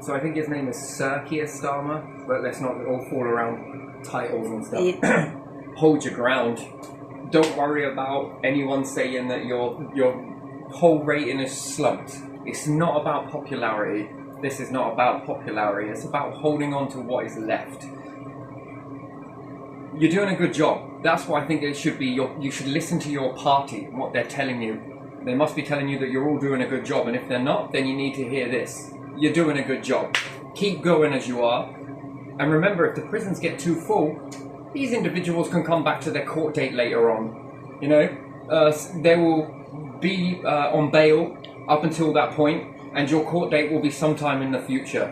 So I think his name is Sir Keir Starmer, but let's not all fall around titles and stuff. Yeah. Hold your ground. Don't worry about anyone saying that your whole rating is slumped. It's not about popularity. This is not about popularity. It's about holding on to what is left. You're doing a good job. That's what I think it should be. You should listen to your party and what they're telling you. They must be telling you that you're all doing a good job, and if they're not, then you need to hear this. You're doing a good job. Keep going as you are. And remember, if the prisons get too full, these individuals can come back to their court date later on. You know, they will be on bail up until that point, and your court date will be sometime in the future.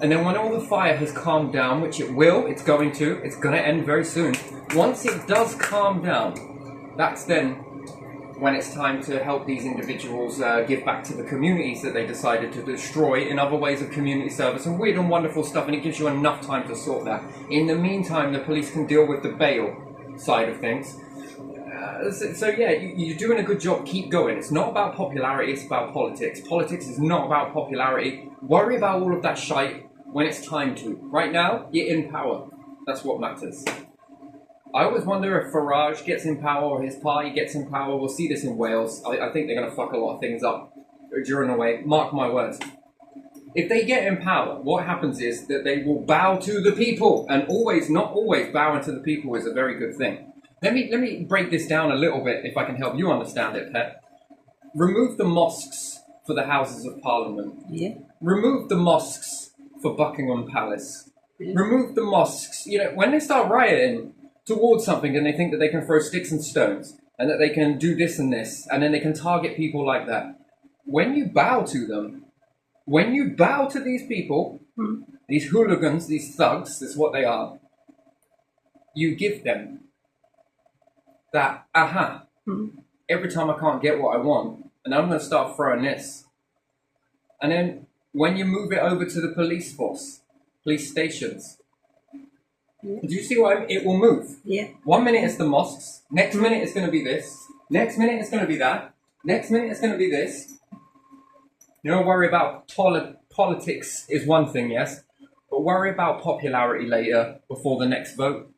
And then when all the fire has calmed down, which it will, it's going to end very soon. Once it does calm down, that's then when it's time to help these individuals give back to the communities that they decided to destroy in other ways of community service and weird and wonderful stuff, and it gives you enough time to sort that. In the meantime, the police can deal with the bail side of things. So yeah, you're doing a good job. Keep going. It's not about popularity, it's about politics. Politics is not about popularity. Worry about all of that shite when it's time to. Right now, you're in power. That's what matters. I always wonder if Farage gets in power or his party gets in power. We'll see this in Wales. I think they're going to fuck a lot of things up during the way. Mark my words. If they get in power, what happens is that they will bow to the people. And always, not always, bowing to the people is a very good thing. Let me break this down a little bit, if I can help you understand it, Pet. Remove the mosques for the Houses of Parliament. Yeah. Remove the mosques for Buckingham Palace. Yeah. Remove the mosques. You know, when they start rioting towards something and they think that they can throw sticks and stones and that they can do this and this, and then they can target people like that. When you bow to them, when you bow to these people, these hooligans, these thugs, is what they are, you give them that, every time I can't get what I want, and I'm going to start throwing this. And then when you move it over to the police force, police stations, do you see what I mean? It will move. Yeah. 1 minute it's the mosques, next minute it's going to be this, next minute it's going to be that, next minute it's going to be this. You don't worry about politics is one thing, yes, but worry about popularity later before the next vote.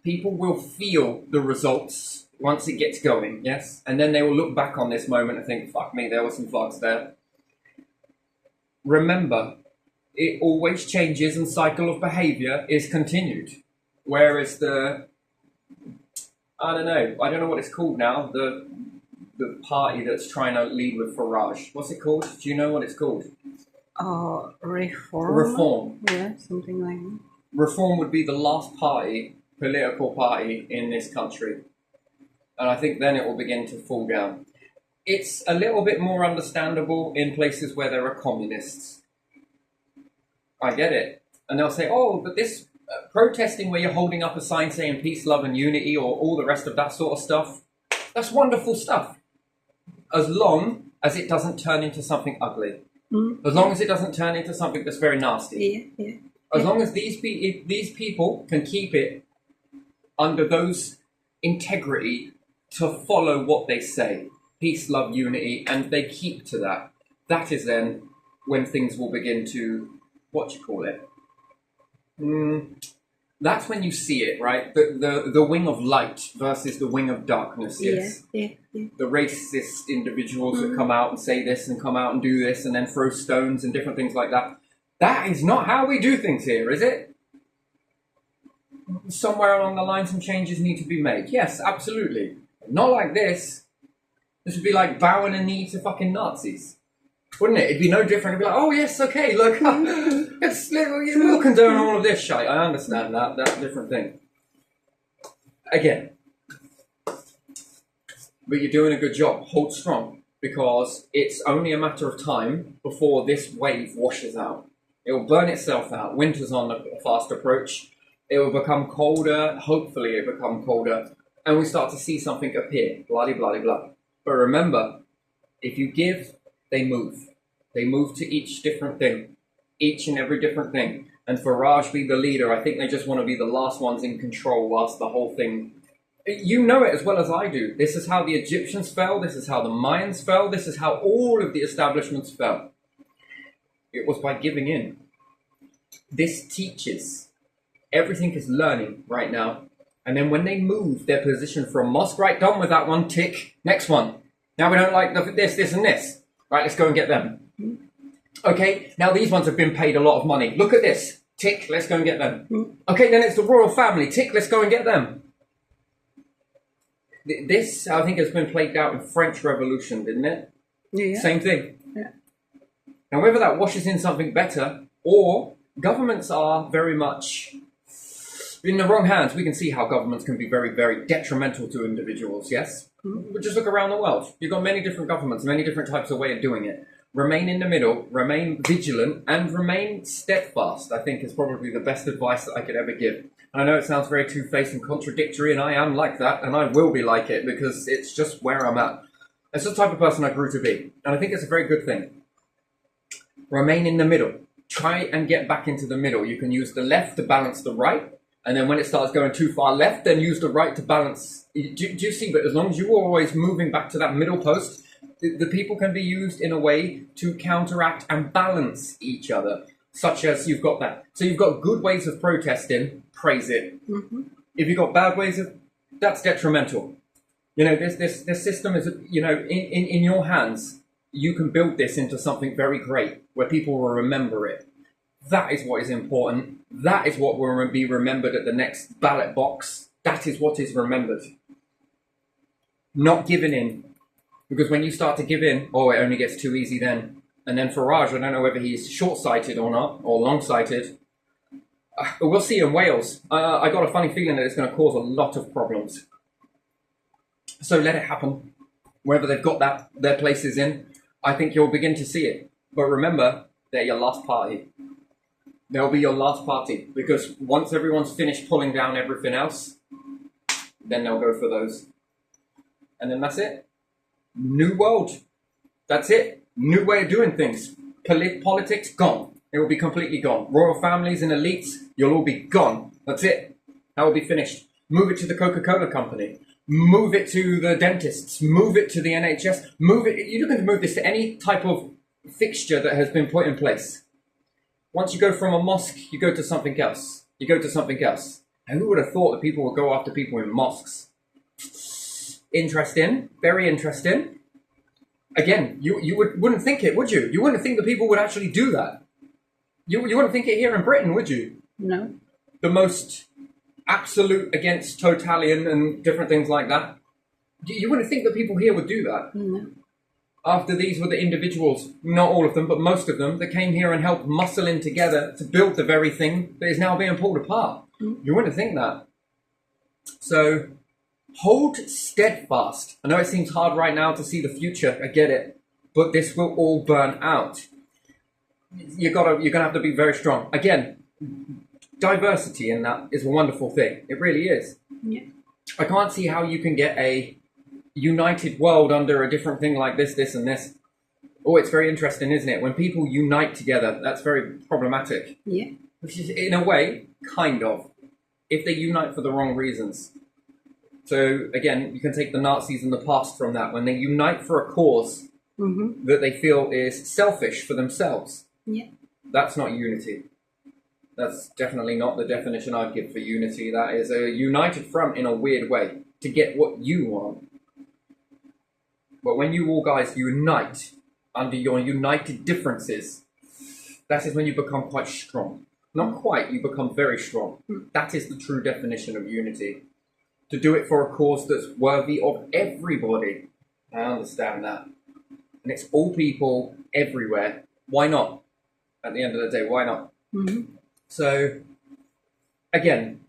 People will feel the results once it gets going, yes? And then they will look back on this moment and think, fuck me, there were some thugs there. Remember, it always changes and cycle of behaviour is continued. Whereas I don't know what it's called now, the party that's trying to lead with Farage. What's it called? Do you know what it's called? Reform. Reform. Yeah, something like that. Reform would be the last political party in this country. And I think then it will begin to fall down. It's a little bit more understandable in places where there are communists. I get it. And they'll say, oh, but this protesting where you're holding up a sign saying peace, love and unity or all the rest of that sort of stuff, that's wonderful stuff. As long as it doesn't turn into something ugly. As long as it doesn't turn into something that's very nasty. Yeah. As long as these people can keep it under those integrity to follow what they say. Peace, love, unity, and they keep to that. That is then when things will begin to, that's when you see it, right? The wing of light versus the wing of darkness. Yes. Yeah. The racist individuals that come out and say this and come out and do this and then throw stones and different things like that. That is not how we do things here, is it? Somewhere along the line, some changes need to be made. Yes, absolutely. Not like this. This would be like bowing a knee to fucking Nazis. Wouldn't it? It'd be no different. It'd be like, oh yes, okay, look, we'll condone all of this shite. I understand that. That's a different thing. Again. But you're doing a good job. Hold strong. Because it's only a matter of time before this wave washes out. It will burn itself out. Winter's on the fast approach. It will become colder. Hopefully it will become colder. And we start to see something appear. Blah, blah, blah. But remember, if you give, they move. They move to each different thing. Each and every different thing. And Farage be the leader, I think they just want to be the last ones in control whilst the whole thing... You know it as well as I do. This is how the Egyptians fell. This is how the Mayans fell. This is how all of the establishments fell. It was by giving in. This teaches. Everything is learning right now. And then when they move their position from mosque, right, done with that one, tick, next one. Now we don't like this, and this. Right, let's go and get them. Okay, now these ones have been paid a lot of money. Look at this. Tick, let's go and get them. Okay, then it's the royal family. Tick, let's go and get them. This, I think, has been played out in French Revolution, didn't it? Yeah. Same thing. Yeah. And whether that washes in something better, or governments are very much in the wrong hands. We can see how governments can be very, very detrimental to individuals, yes? But just look around the world. You've got many different governments, many different types of way of doing it. Remain in the middle, remain vigilant, and remain steadfast, I think is probably the best advice that I could ever give. And I know it sounds very two-faced and contradictory, and I am like that, and I will be like it, because it's just where I'm at. It's the type of person I grew to be, and I think it's a very good thing. Remain in the middle. Try and get back into the middle. You can use the left to balance the right, and then when it starts going too far left, then use the right to balance. Do you see? But as long as you're always moving back to that middle post, the people can be used in a way to counteract and balance each other, such as you've got that. So you've got good ways of protesting, praise it. If you've got bad ways of, that's detrimental. You know, this system is, you know, in your hands. You can build this into something very great where people will remember it. That is what is important. That is what will be remembered at the next ballot box. That is what is remembered. Not giving in. Because when you start to give in, oh, it only gets too easy then. And then Farage, I don't know whether he's short-sighted or not, or long-sighted. But we'll see in Wales. I got a funny feeling that it's going to cause a lot of problems. So let it happen. Wherever they've got their places in, I think you'll begin to see it. But remember, they're your last party. They'll be your last party. Because once everyone's finished pulling down everything else, then they'll go for those. And then that's it. New world. That's it. New way of doing things. Politics, gone. It will be completely gone. Royal families and elites, you'll all be gone. That's it. That will be finished. Move it to the Coca-Cola company. Move it to the dentists. Move it to the NHS. Move it. You're looking to move this to any type of fixture that has been put in place. Once you go from a mosque, you go to something else. You go to something else. And who would have thought that people would go after people in mosques? Interesting. Very interesting. Again, you wouldn't think it, would you? You wouldn't think that people would actually do that. You wouldn't think it here in Britain, would you? No. The most absolute against totalitarian and different things like that. You wouldn't think that people here would do that. No. After these were the individuals, not all of them, but most of them, that came here and helped muscle in together to build the very thing that is now being pulled apart. You wouldn't think that. So, hold steadfast. I know it seems hard right now to see the future, I get it, but this will all burn out. You're gonna have to be very strong. Again, diversity in that is a wonderful thing. It really is. Yeah. I can't see how you can get a united world under a different thing like this, and this. Oh, it's very interesting, isn't it? When people unite together, that's very problematic. Yeah. Which is, in a way, kind of, if they unite for the wrong reasons. So, again, you can take the Nazis in the past from that. When they unite for a cause that they feel is selfish for themselves, Yeah. that's not unity. That's definitely not the definition I'd give for unity. That is a united front in a weird way to get what you want. But when you all guys unite under your united differences, that is when you become quite strong. Not quite, you become very strong. That is the true definition of unity. To do it for a cause that's worthy of everybody. I understand that. And it's all people everywhere. Why not? At the end of the day, why not? So, again,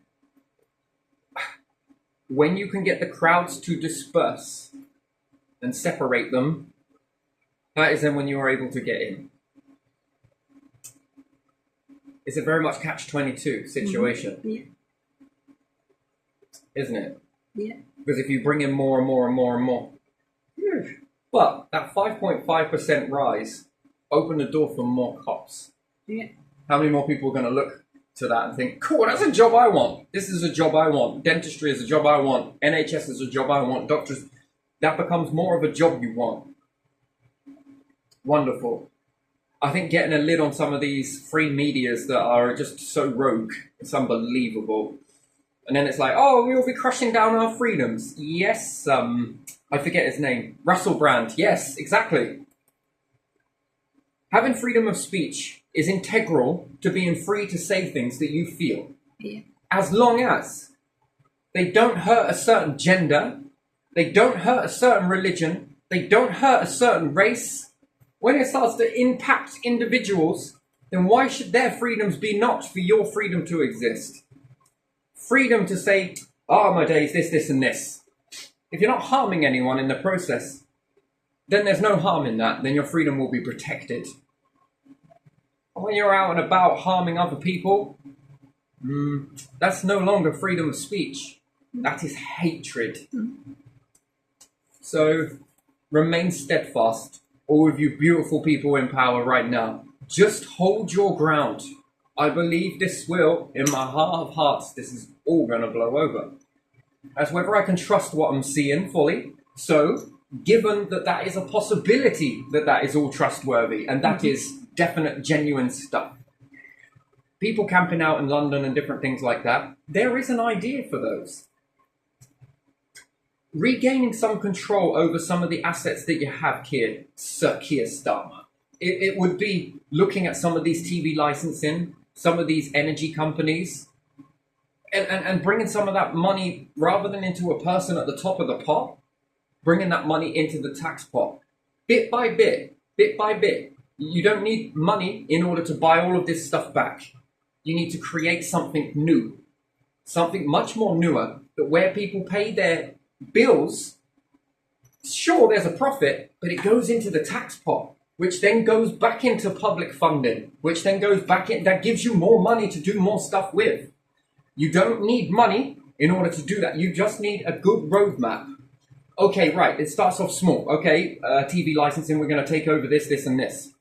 when you can get the crowds to disperse and separate them, that is then when you are able to get in. It's a very much catch-22 situation, Yeah. isn't it? Yeah. Because if you bring in more and more and more and more, but that 5.5% rise opened the door for more cops. Yeah. How many more people are going to look to that and think, cool, that's a job I want. This is a job I want. Dentistry is a job I want. NHS is a job I want. Doctors, that becomes more of a job you want. Wonderful. I think getting a lid on some of these free medias that are just so rogue, it's unbelievable. And then it's like, oh, we'll be crushing down our freedoms. Yes, I forget his name. Russell Brand. Yes, exactly. Having freedom of speech is integral to being free to say things that you feel. Yeah. As long as they don't hurt a certain gender, they don't hurt a certain religion, they don't hurt a certain race. When it starts to impact individuals, then why should their freedoms be knocked for your freedom to exist? Freedom to say, oh, my days, this, and this. If you're not harming anyone in the process, then there's no harm in that. Then your freedom will be protected. When you're out and about harming other people, that's no longer freedom of speech. That is hatred. So remain steadfast, all of you beautiful people in power right now. Just hold your ground. I believe this will, in my heart of hearts, this is all going to blow over. As whether I can trust what I'm seeing fully. So, given that that is a possibility that is all trustworthy, and that is definite, genuine stuff. People camping out in London and different things like that, there is an idea for those. Regaining some control over some of the assets that you have, Keir Starmer. It would be looking at some of these TV licensing, some of these energy companies, and bringing some of that money, rather than into a person at the top of the pot, bringing that money into the tax pot. Bit by bit. You don't need money in order to buy all of this stuff back. You need to create something new, something much more newer, that where people pay their bills, sure, there's a profit, but it goes into the tax pot, which then goes back into public funding, which then goes back in, that gives you more money to do more stuff with. You don't need money in order to do that. You just need a good roadmap. Okay, right, it starts off small. Okay, TV licensing, we're going to take over this, and this.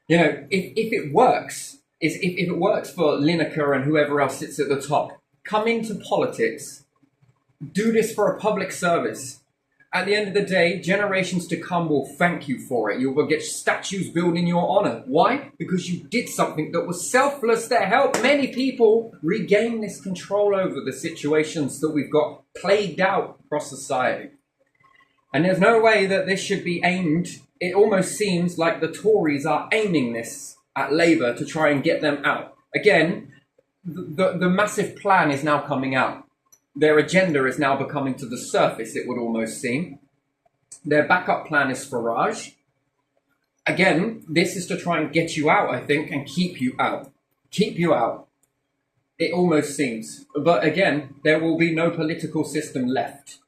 You know, if it works, if it works for Lineker and whoever else sits at the top, come into politics, do this for a public service. At the end of the day, generations to come will thank you for it. You will get statues built in your honor. Why? Because you did something that was selfless that helped many people regain this control over the situations that we've got plagued out across society. And there's no way that this should be aimed. It almost seems like the Tories are aiming this at Labour to try and get them out. Again, the massive plan is now coming out. Their agenda is now becoming to the surface, it would almost seem. Their backup plan is Farage. Again, this is to try and get you out, I think, and keep you out. Keep you out. It almost seems. But again, there will be no political system left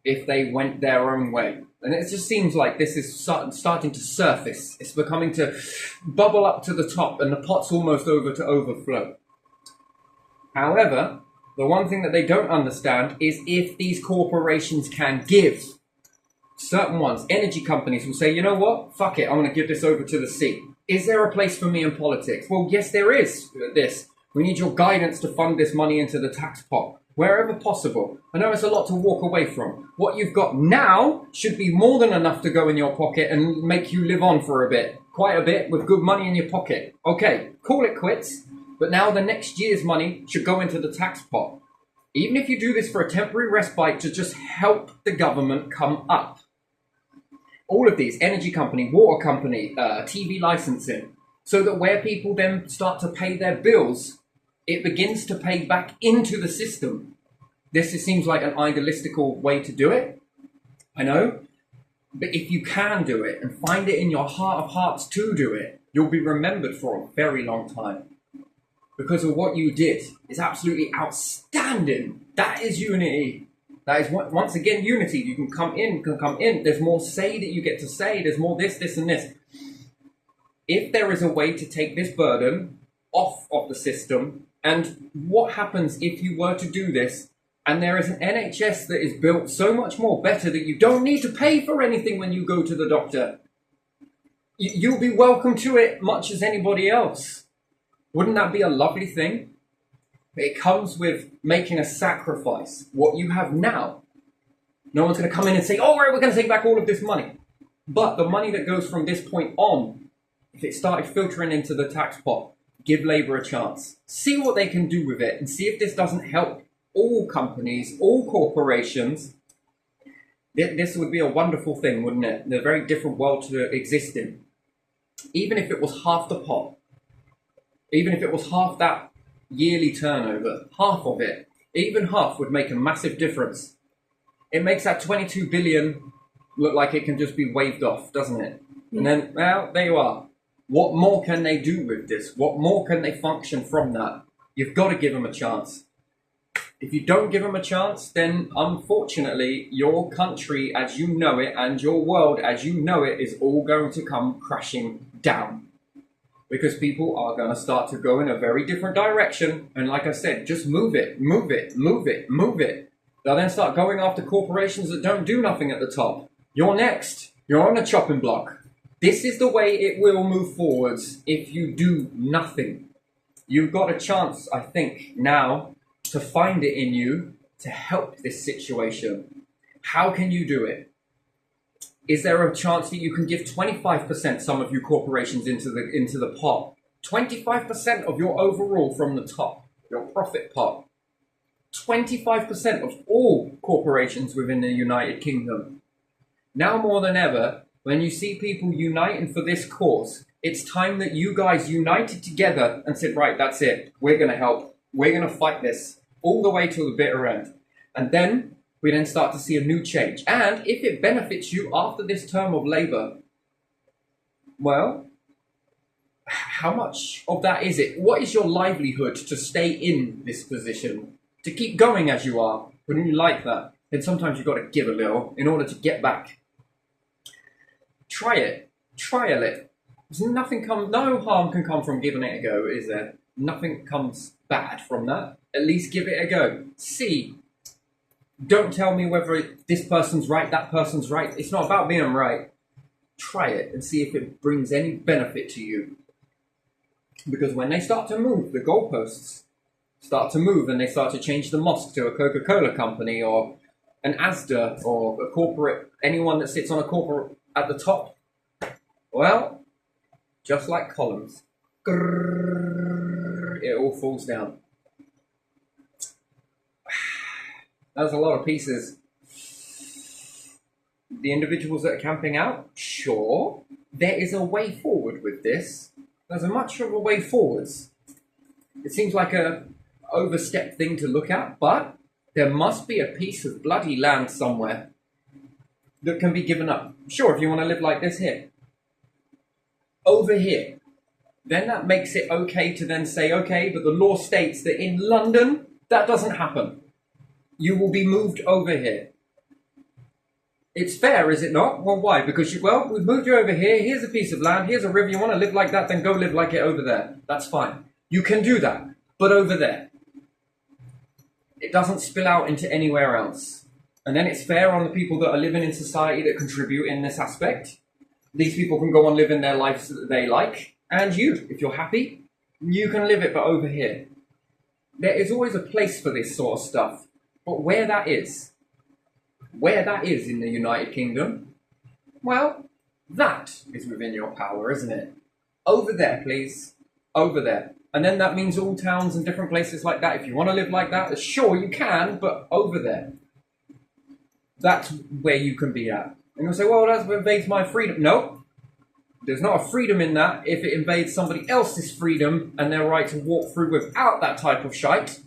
if they went their own way. And it just seems like this is starting to surface. It's becoming to bubble up to the top, and the pot's almost over to overflow. However, the one thing that they don't understand is if these corporations can give, certain ones, energy companies will say, you know what, fuck it, I'm going to give this over to the sea. Is there a place for me in politics? Well, yes, there is. We need your guidance to fund this money into the tax pot, wherever possible. I know it's a lot to walk away from. What you've got now should be more than enough to go in your pocket and make you live on for a bit, quite a bit, with good money in your pocket. Okay, call it quits. But now the next year's money should go into the tax pot. Even if you do this for a temporary respite to just help the government come up. All of these, energy company, water company, TV licensing, so that where people then start to pay their bills, it begins to pay back into the system. This seems like an idealistical way to do it, I know. But if you can do it and find it in your heart of hearts to do it, you'll be remembered for a very long time. Because of what you did is absolutely outstanding. That is unity. That is, once again, unity. You can come in. There's more say that you get to say. There's more this, and this. If there is a way to take this burden off of the system, and what happens if you were to do this, and there is an NHS that is built so much more better that you don't need to pay for anything when you go to the doctor. You'll be welcome to it much as anybody else. Wouldn't that be a lovely thing? It comes with making a sacrifice. What you have now. No one's going to come in and say, all right, we're going to take back all of this money. But the money that goes from this point on if it started filtering into the tax pot, give Labour a chance. See what they can do with it and see if this doesn't help all companies, all corporations. This would be a wonderful thing, wouldn't it? A very different world to exist in. Even if it was half the pot, even if it was half that yearly turnover, half of it, even half would make a massive difference. It makes that 22 billion look like it can just be waved off, doesn't it? And then, well, there you are. What more can they do with this? What more can they function from that? You've got to give them a chance. If you don't give them a chance, then unfortunately, your country as you know it and your world as you know it is all going to come crashing down. Because people are going to start to go in a very different direction. And like I said, just move it, move it, move it, move it. They'll then start going after corporations that don't do nothing at the top. You're next. You're on a chopping block. This is the way it will move forwards if you do nothing. You've got a chance, I think, now to find it in you to help this situation. How can you do it? Is there a chance that you can give 25%, some of you corporations, into the pot? 25% of your overall from the top, your profit pot. 25% of all corporations within the United Kingdom. Now more than ever, when you see people uniting for this cause, it's time that you guys united together and said, right, that's it. We're going to help. We're going to fight this all the way to the bitter end. And then we then start to see a new change. And if it benefits you after this term of Labour, well, how much of that is it? What is your livelihood to stay in this position? To keep going as you are? Wouldn't you like that? Then sometimes you've got to give a little in order to get back. Try it. Trial it. No harm can come from giving it a go, is there? Nothing comes bad from that. At least give it a go. See. Don't tell me whether this person's right, that person's right. It's not about being right. Try it and see if it brings any benefit to you. Because when they start to move, the goalposts start to move and they start to change the mosque to a Coca-Cola company or an Asda or a corporate, anyone that sits on a corporate at the top, well, just like columns, it all falls down. That's a lot of pieces. The individuals that are camping out, sure, there is a way forward with this. There's a much of a way forwards. It seems like a overstepped thing to look at, but there must be a piece of bloody land somewhere that can be given up. Sure, if you want to live like this here. Over here. Then that makes it okay to then say, okay, but the law states that in London, that doesn't happen. You will be moved over here. It's fair, is it not? Well, why? Because, we've moved you over here. Here's a piece of land. Here's a river. You want to live like that, then go live like it over there. That's fine. You can do that. But over there. It doesn't spill out into anywhere else. And then it's fair on the people that are living in society that contribute in this aspect. These people can go on living their lives that they like. And you, if you're happy, you can live it, but over here. There is always a place for this sort of stuff. But where that is in the United Kingdom, well, that is within your power, isn't it? Over there, please. Over there. And then that means all towns and different places like that. If you want to live like that, sure, you can, but over there. That's where you can be at. And you'll say, well, that invades my freedom. No, there's not a freedom in that if it invades somebody else's freedom and their right to walk through without that type of shite.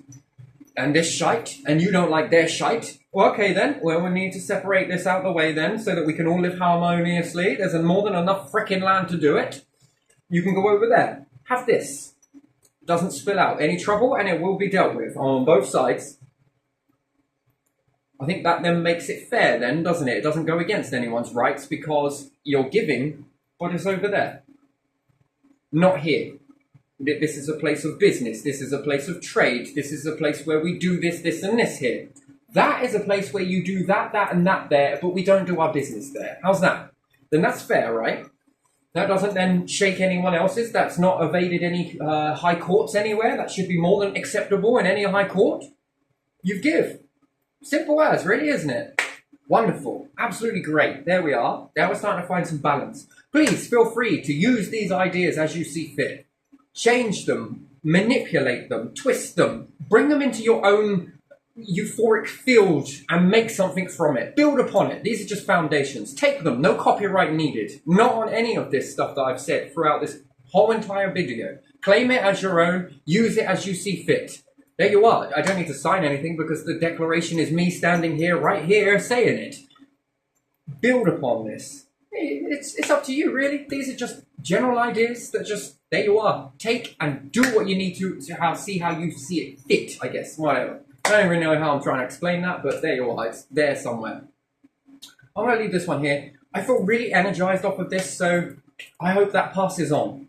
And this shite, and you don't like their shite. Well, okay then, well, we need to separate this out the way then so that we can all live harmoniously. There's more than enough frickin' land to do it. You can go over there. Have this. Doesn't spill out any trouble and it will be dealt with on both sides. I think that then makes it fair then, doesn't it? It doesn't go against anyone's rights because you're giving, but it's over there. Not here. This is a place of business. This is a place of trade. This is a place where we do this, this, and this here. That is a place where you do that, that, and that there, but we don't do our business there. How's that? Then that's fair, right? That doesn't then shake anyone else's. That's not evaded any high courts anywhere. That should be more than acceptable in any high court. You give. Simple as, really, isn't it? Wonderful. Absolutely great. There we are. Now we're starting to find some balance. Please feel free to use these ideas as you see fit. Change them, manipulate them, twist them, bring them into your own euphoric field and make something from it. Build upon it. These are just foundations. Take them. No copyright needed. Not on any of this stuff that I've said throughout this whole entire video. Claim it as your own. Use it as you see fit. There you are. I don't need to sign anything because the declaration is me standing here, right here, saying it. Build upon this. It's up to you, really. These are just general ideas that just, there you are. Take and do what you need to see how you see it fit, I guess. Whatever. I don't even know how I'm trying to explain that, but there you are. It's there somewhere. I'm going to leave this one here. I feel really energized off of this, so I hope that passes on.